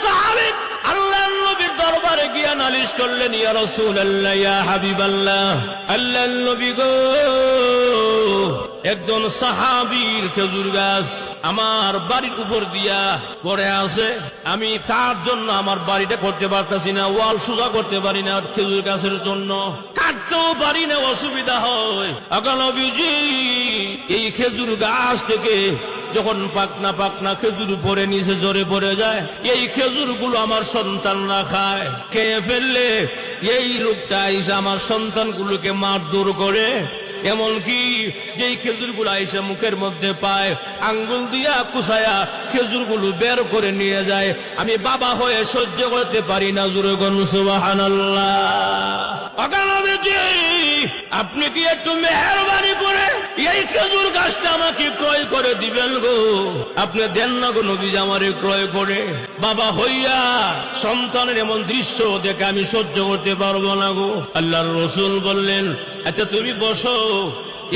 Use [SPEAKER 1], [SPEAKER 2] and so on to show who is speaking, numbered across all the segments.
[SPEAKER 1] সাহাবী আল্লাহর নবীর দরবারে গিয়া নালিশ করলেন, ইয়া রাসূলুল্লাহ, ইয়া হাবিবাল্লাহ, আল্লাহর নবী গো, একজন সাহাবীর খেজুর গাছ আমার বাড়ির উপর দিয়া পড়ে আছে, আমি তার জন্য আমার বাড়িটা করতে পারতাছি না, ওয়াল সোজা করতে পারি না, খেজুর গাছের জন্য কাটতেও পারি না, অসুবিধা হয়। আগে নবীজি এই খেজুর গাছ থেকে যখন পাকনা পাকনা খেজুর পরে নিচে জোরে পড়ে যায়, এই খেজুর গুলো আমার সন্তানরা খায়, খেয়ে ফেললে এই লোকটা এসে আমার সন্তানগুলোকে মারধর করে, এমনকি যেই খেজুরগুলো আইসা মুখের মধ্যে পায় আঙ্গুল দিয়া কুচায়া খেজুরগুলো বের করে নিয়ে যায়। আমি বাবা হয়ে সহ্য করতে পারি না। জোরে বলুন সুবহানাল্লাহ। আপনি কি একটু মেহেরবানি করে এই খেজুর গাছটা আমাকে ক্রয় করে দিবেন গো? আপনি দেন না গো নবীজি আমারে ক্রয় করে। বাবা হইয়া সন্তানের এমন দৃশ্য দেখে আমি সহ্য করতে পারবো না গো। আল্লাহর রাসূল বললেন, আচ্ছা তুমি বসো।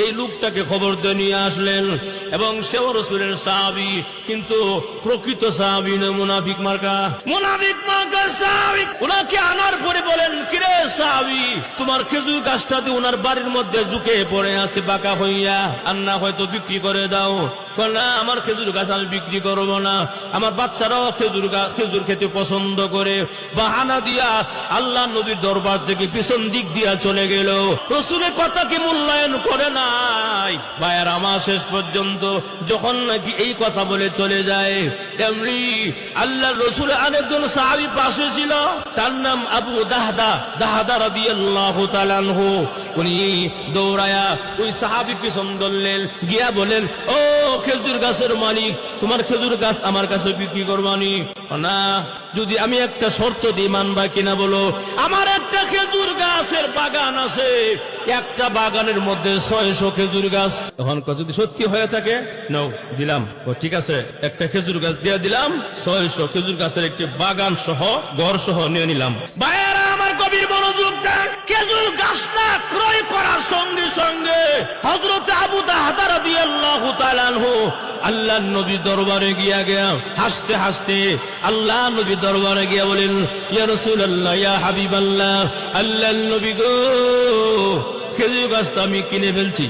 [SPEAKER 1] এই লোকটাকে খবর দিয়ে নিয়ে আসলেন এবং সেও রাসূলের সাহাবী, কিন্তু প্রকৃত সাহাবী নয়, মুনাফিক মার্কা সাহাবী। ওনাকে আনার পরে বলেন, কিরে সাহাবী, তোমার খেজুর গাছটাতে ওনার বাড়ির মধ্যে ঝুঁকে পড়ে আছে বাঁকা হইয়া, আর না হয়তো বিক্রি করে দাও। না, আমার খেজুর গাছ আমি বিক্রি করবো না, আমার বাচ্চারাও খেজুর খেতে পছন্দ করে। বাহানা দিয়া আল্লাহ নবীর দরবার থেকে পিছন দিক দিয়া চলে গেল। রাসূলের কথাকে মূল্যায়ন করে নাই। ভাইয়ার আমার শেষ পর্যন্ত যখন নাকি এই কথা বলে চলে যায়, তেমনি আল্লাহ রাসূল আরেকজন সাহাবী পাশে ছিল, তার নাম আবু দাহদা রাদিয়াল্লাহু তাআলা আনহু। উনি দৌড়ায়া ওই সাহাবী পিছন ধরলেন, গিয়া বলেন, ও খেজুর গাছের মালিক, তোমার খেজুর গাছ আমার কাছে বিক্রি করবানি? না, যদি আমি একটা শর্ত দিই মানবা কিনা বলো? আমার একটা খেজুর গাছের বাগান আছে, একটা বাগানের মধ্যে 600 খেজুর গাছ। তখন যদি সত্যি হয়ে থাকে, নাও দিলাম। ও ঠিক আছে, একটা খেজুর গাছ দিয়ে দিলাম, 600 খেজুর গাছের একটি বাগান সহ ঘর সহ নিয়ে নিলাম। ভাইয়েরা আমার গভীর মনোযোগ দেন। খেজুর গাছটা ক্রয় করার সঙ্গে সঙ্গে হযরত আবু দাহদা রাদিয়াল্লাহু তাআলা আনহু আল্লাহর নবীর দরবারে গিয়া হাসতে হাসতে আল্লাহ নবীর দরবারে গিয়া বলেন, ইয়া রাসূলুল্লাহ, ইয়া হাবিবাল্লাহ, আল্লাহর নবী গো, খেজুর গাছটা আমি কিনে ফেলছি।